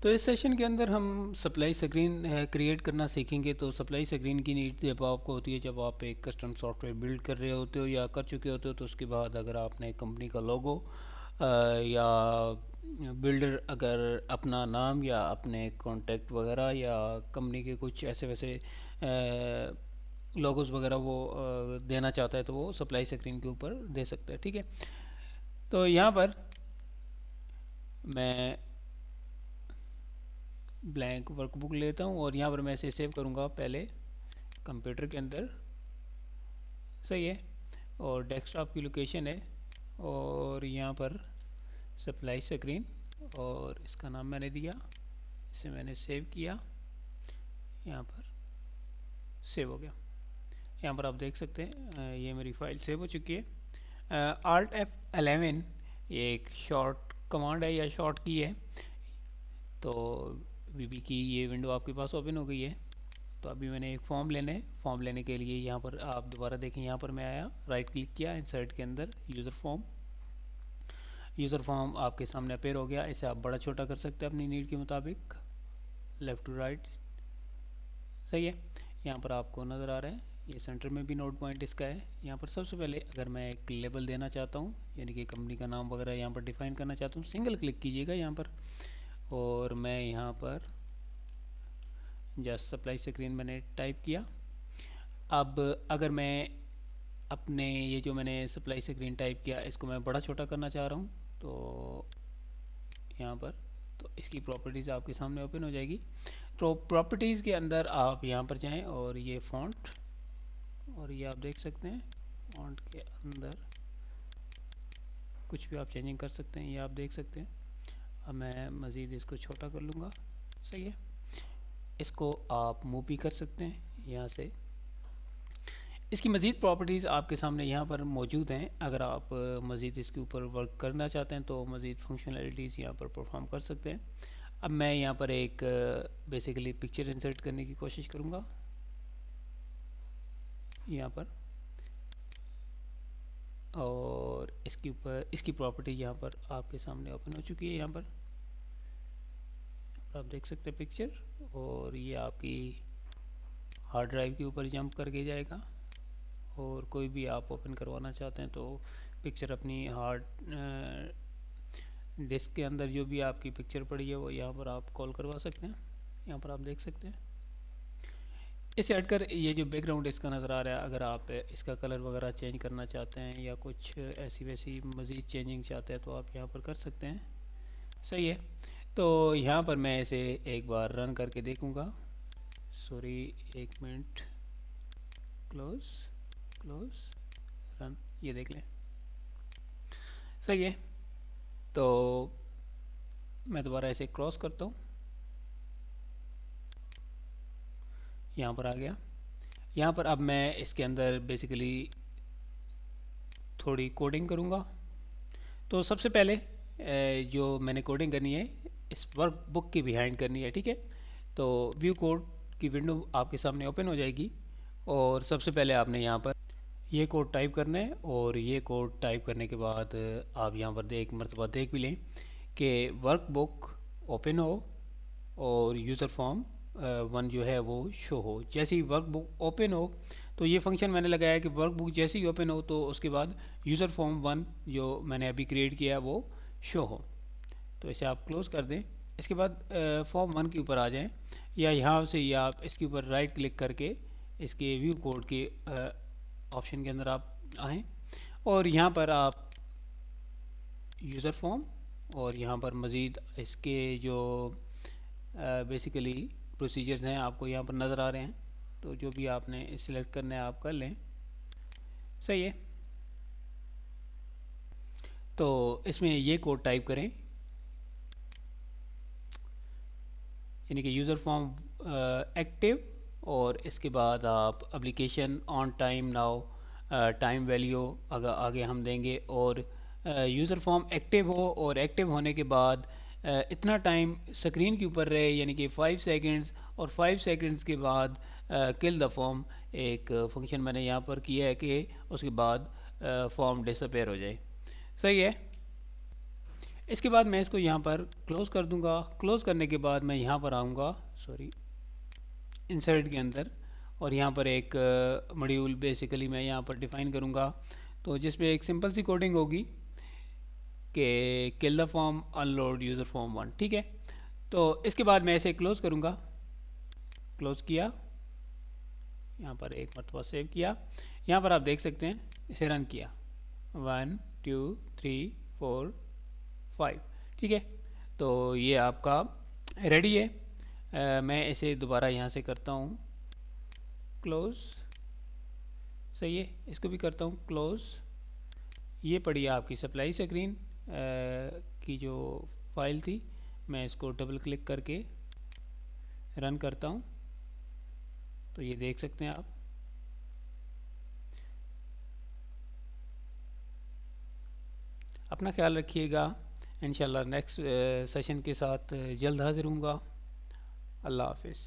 तो इस सेशन के अंदर हम सप्लाई स्क्रीन क्रिएट करना सीखेंगे। तो सप्लाई स्क्रीन की नीड जब आपको होती है, जब आप एक कस्टम सॉफ्टवेयर बिल्ड कर रहे होते हो या कर चुके होते हो, तो उसके बाद अगर आपने कंपनी का लोगो या बिल्डर अगर अपना नाम या अपने कॉन्टैक्ट वगैरह या कंपनी के कुछ ऐसे वैसे लोगोस वगैरह वो देना चाहता है, तो वो सप्लाई स्क्रीन के ऊपर दे सकता है। ठीक है, तो यहाँ पर मैं ब्लैंक वर्कबुक लेता हूँ और यहाँ पर मैं इसे सेव करूँगा पहले कंप्यूटर के अंदर। सही है, और डेस्कटॉप की लोकेशन है और यहाँ पर सप्लाई स्क्रीन, और इसका नाम मैंने दिया, इसे मैंने सेव किया, यहाँ पर सेव हो गया। यहाँ पर आप देख सकते हैं ये मेरी फाइल सेव हो चुकी है। Alt F11 ये एक शॉर्ट कमांड है या शॉर्ट की है। तो वीबी की ये विंडो आपके पास ओपन हो गई है। तो अभी मैंने एक फॉर्म लेना है। फॉर्म लेने के लिए यहाँ पर आप दोबारा देखें, यहाँ पर मैं आया, राइट क्लिक किया, इंसर्ट के अंदर यूज़र फॉर्म। यूज़र फॉर्म आपके सामने अपेयर हो गया। इसे आप बड़ा छोटा कर सकते हैं अपनी नीड के मुताबिक, लेफ़्ट टू राइट। सही है, यहाँ पर आपको नज़र आ रहा है, ये सेंटर में भी नोट पॉइंट इसका है। यहाँ पर सबसे पहले अगर मैं एक लेबल देना चाहता हूँ, यानी कि कंपनी का नाम वगैरह यहाँ पर डिफाइन करना चाहता हूँ, सिंगल क्लिक कीजिएगा यहाँ पर, और मैं यहाँ पर जस्ट सप्लाई स्क्रीन मैंने टाइप किया। अब अगर मैं अपने ये जो मैंने सप्लाई स्क्रीन टाइप किया, इसको मैं बड़ा छोटा करना चाह रहा हूँ, तो यहाँ पर तो इसकी प्रॉपर्टीज़ आपके सामने ओपन हो जाएगी। तो प्रॉपर्टीज़ के अंदर आप यहाँ पर जाएं और ये फॉन्ट, और ये आप देख सकते हैं फॉन्ट के अंदर कुछ भी आप चेंजिंग कर सकते हैं, ये आप देख सकते हैं। अब मैं मज़ीद इसको छोटा कर लूँगा। सही है, इसको आप मूव भी कर सकते हैं यहाँ से। इसकी मज़ीद प्रॉपर्टीज़ आपके सामने यहाँ पर मौजूद हैं। अगर आप मज़ीद इसके ऊपर वर्क करना चाहते हैं तो मज़ीद फंक्शनलिटीज़ यहाँ पर परफॉर्म कर सकते हैं। अब मैं यहाँ पर एक बेसिकली पिक्चर इंसर्ट करने की कोशिश करूँगा यहाँ पर, और इसके ऊपर इसकी प्रॉपर्टी यहाँ पर आपके सामने ओपन हो चुकी है। यहाँ पर आप देख सकते हैं पिक्चर, और ये आपकी हार्ड ड्राइव के ऊपर जंप करके जाएगा। और कोई भी आप ओपन करवाना चाहते हैं तो पिक्चर अपनी हार्ड डिस्क के अंदर जो भी आपकी पिक्चर पड़ी है वो यहाँ पर आप कॉल करवा सकते हैं। यहाँ पर आप देख सकते हैं। इसे हटकर ये जो बैकग्राउंड इसका नज़र आ रहा है, अगर आप इसका कलर वगैरह चेंज करना चाहते हैं या कुछ ऐसी वैसी मज़ीद चेंजिंग चाहते हैं तो आप यहाँ पर कर सकते हैं। सही है, तो यहाँ पर मैं इसे एक बार रन करके देखूँगा। सॉरी, एक मिनट, क्लोज क्लोज, रन, ये देख लें। सही है, तो मैं दोबारा इसे क्रॉस करता हूँ, यहाँ पर आ गया। यहाँ पर अब मैं इसके अंदर बेसिकली थोड़ी कोडिंग करूँगा। तो सबसे पहले जो मैंने कोडिंग करनी है इस वर्क बुक की बिहाइंड करनी है। ठीक है, तो व्यू कोड की विंडो आपके सामने ओपन हो जाएगी, और सबसे पहले आपने यहाँ पर ये कोड टाइप करना है, और ये कोड टाइप करने के बाद आप यहाँ पर एक मरतबा देख भी लें कि वर्क बुक ओपन हो और यूज़र फॉर्म वन जो है वो शो हो। जैसे ही वर्क बुक ओपन हो, तो ये फंक्शन मैंने लगाया कि वर्क बुक जैसे ही ओपन हो तो उसके बाद यूज़र फॉर्म वन जो मैंने अभी क्रिएट किया है वो शो हो। तो इसे आप क्लोज़ कर दें। इसके बाद फॉर्म वन के ऊपर आ जाएं, या यहाँ से ही आप इसके ऊपर राइट क्लिक करके इसके व्यू कोड के ऑप्शन के अंदर आप आएँ, और यहाँ पर आप यूज़र फॉर्म, और यहाँ पर मज़ीद इसके जो बेसिकली प्रोसीजर्स हैं आपको यहाँ पर नज़र आ रहे हैं। तो जो भी आपने सिलेक्ट करना है आप कर लें। सही है, तो इसमें ये कोड टाइप करें, यानी कि यूज़र फॉर्म एक्टिव, और इसके बाद आप application on time now time value आगे हम देंगे, और यूज़र फॉर्म एक्टिव हो, और एक्टिव होने के बाद इतना टाइम स्क्रीन के ऊपर रहे, यानी कि 5 सेकंड्स, और 5 सेकंड्स के बाद किल द फॉर्म एक फंक्शन मैंने यहाँ पर किया है कि उसके बाद फॉर्म डिसअपेयर हो जाए। सही है, इसके बाद मैं इसको यहाँ पर क्लोज़ कर दूँगा। क्लोज़ करने के बाद मैं यहाँ पर आऊँगा, सॉरी, इंसर्ट के अंदर, और यहाँ पर एक मॉड्यूल बेसिकली मैं यहाँ पर डिफ़ाइन करूँगा, तो जिसमें एक सिंपल सी कोडिंग होगी कि kill the form unload user form 1। ठीक है, तो इसके बाद मैं इसे क्लोज़ करूँगा। क्लोज़ किया, यहाँ पर एक मरतबा सेव किया। यहाँ पर आप देख सकते हैं, इसे रन किया, 1 2 3 4 5। ठीक है, तो ये आपका रेडी है। मैं इसे दोबारा यहाँ से करता हूँ क्लोज़, सही है, इसको भी करता हूँ क्लोज़। ये पड़ी आपकी सप्लाई स्क्रीन की जो फाइल थी, मैं इसको डबल क्लिक करके रन करता हूँ, तो ये देख सकते हैं आप। अपना ख्याल रखिएगा, इंशाल्लाह नेक्स्ट सेशन के साथ जल्द हाजिर हूँगा। अल्लाह हाफिज़।